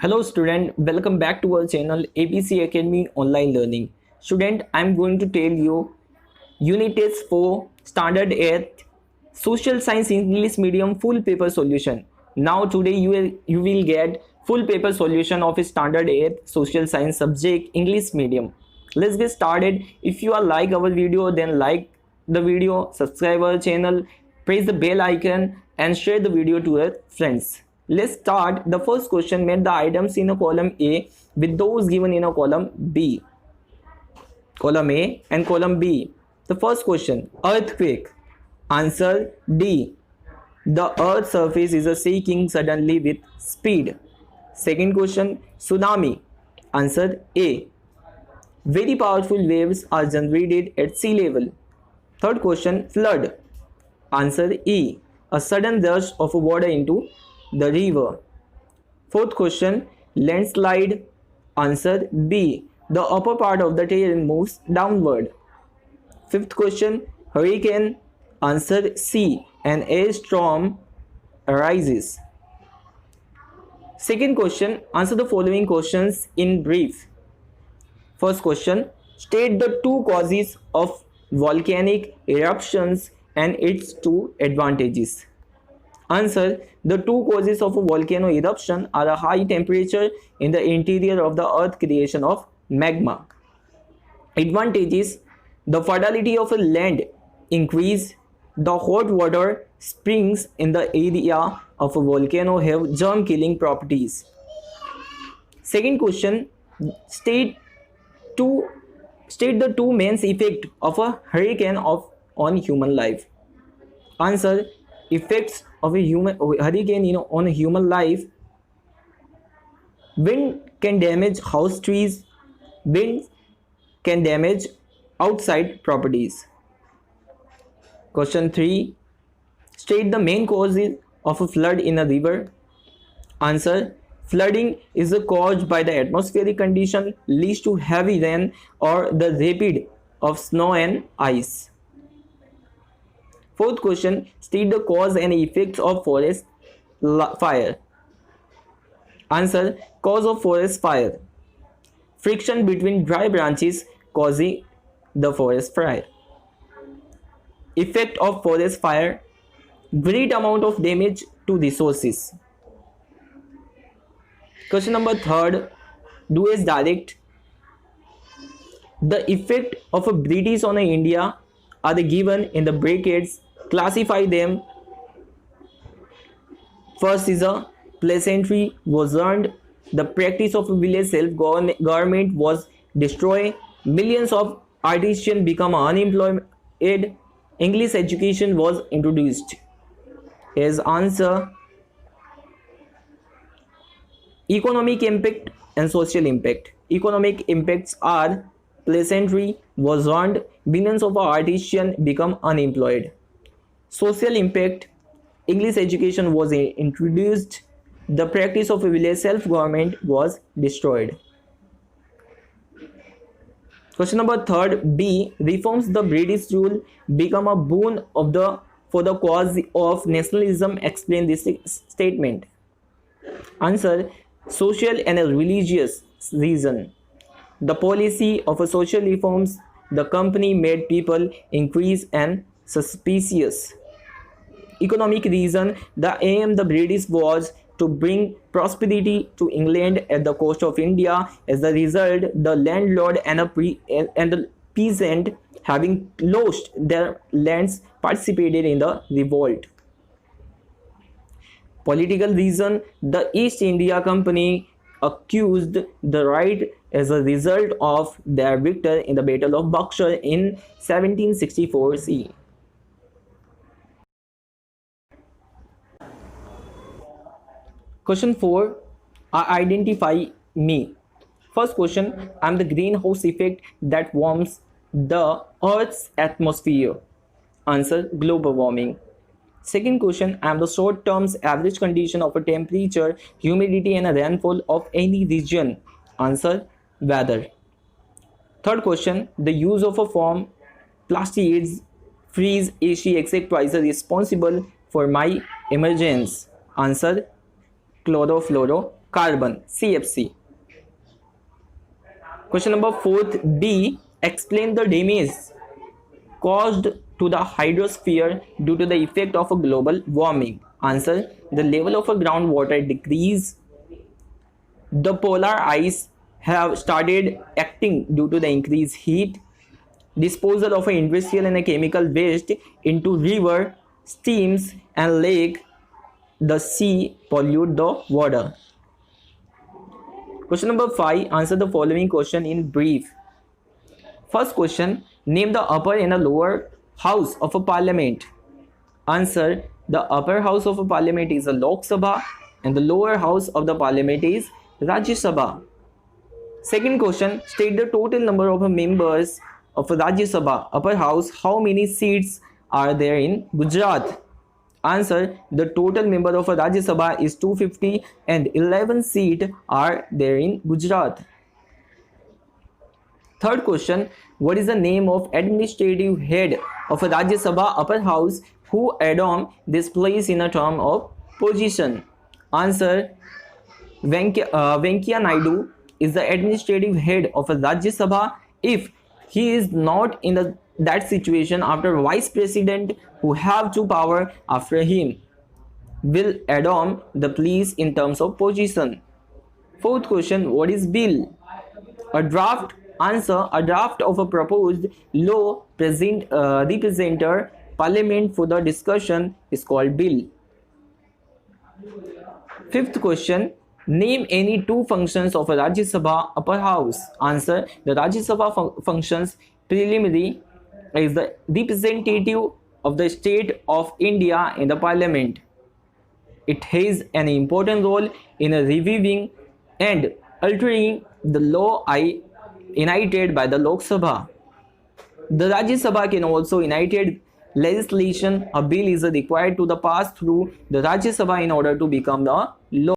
Hello student, welcome back to our channel ABC Academy Online Learning. Student, I am going to tell you unit test for standard 8 social science English medium full paper solution. Now today you will get full paper solution of a standard 8 social science subject English medium. Let's get started. If you are like our video, then like the video, subscribe our channel, press the bell icon and share the video to your friends. Let's start. The first question: match the items in a column A with those given in a column B. Column A and column B. The first question: earthquake. Answer D. The earth's surface is shaking suddenly with speed. Second question: tsunami. Answer A. Very powerful waves are generated at sea level. Third question: flood. Answer E. A sudden rush of water into the river. Fourth question: landslide. Answer B. The upper part of the terrain moves downward. Fifth question: hurricane. Answer C. An air storm arises. Second question: answer the following questions in brief. First question: state the two causes of volcanic eruptions and its two advantages. Answer: the two causes of a volcano eruption are a high temperature in the interior of the earth, creation of magma. Advantages: the fertility of a land increase. The hot water springs in the area of a volcano have germ killing properties. Second question: state two state the two main effects of a hurricane on human life. Answer: effects of a hurricane on a human life. Wind can damage house trees. Wind can damage outside properties. Question 3: state the main causes of a flood in a river. Answer: flooding is caused by the atmospheric condition leads to heavy rain or the rapid of snow and ice. Fourth question: state the cause and effects of forest fire. Answer: cause of forest fire: friction between dry branches causing the forest fire. Effect of forest fire: great amount of damage to resources. Question number 3: do as direct. The effect of a British on India are given in the brackets. Classify them. First is a peasantry was earned. The practice of village self-government was destroyed. Millions of artisans become unemployed. English education was introduced. As answer: economic impact and social impact. Economic impacts are peasantry was earned. Millions of artisans become unemployed. Social impact: English education was introduced. The practice of village self-government was destroyed. Question number 3 B: reforms the British rule become a boon for the cause of nationalism. Explain this statement. Answer: social and religious reason. The policy of a social reforms the company made people increase and suspicious. Economic reason: the aim the British was to bring prosperity to England at the cost of India. As a result, the landlord and the peasant, having lost their lands, participated in the revolt. Political reason: the East India Company accused the right as a result of their victory in the Battle of Buxar in 1764 CE. Question 4: identify me. First question: I am the greenhouse effect that warms the Earth's atmosphere. Answer: global warming. Second question: I am the short term average condition of a temperature, humidity and a rainfall of any region. Answer: weather. Third question: the use of a form plastids, freeze, AC, etc. is responsible for my emergence. Answer: chlorofluorocarbon. carbon, CFC. Question number 4th B. Explain the damage caused to the hydrosphere due to the effect of a global warming. Answer. The level of a groundwater decrease. The polar ice have started acting due to the increased heat. Disposal of industrial and chemical waste into river, streams and lake. The sea pollute the water. Question number 5. Answer the following question in brief. First question. Name the upper and the lower house of a parliament. Answer. The upper house of a parliament is the Lok Sabha and the lower house of the parliament is Rajya Sabha. Second question. State the total number of members of Rajya Sabha upper house. How many seats are there in Gujarat? Answer. The total member of Rajya Sabha is 250 and 11 seats are there in Gujarat. Third question. What is the name of administrative head of Rajya Sabha upper house who adorn this place in a term of position? Answer. Venkaiah Naidu is the administrative head of Rajya Sabha if he is not in that situation after vice president who have to power after him will adorn the place in terms of position. Fourth question. What is bill? A draft. Answer. A draft of a proposed law represented parliament for the discussion is called bill. Fifth question. Name any two functions of a Rajya Sabha upper house. Answer. The Rajya Sabha functions preliminary is the representative of the state of India in the parliament. It has an important role in reviewing and altering the law enacted by the Lok Sabha. The Rajya Sabha can also enact legislation. A bill is required to pass through the Rajya Sabha in order to become the law.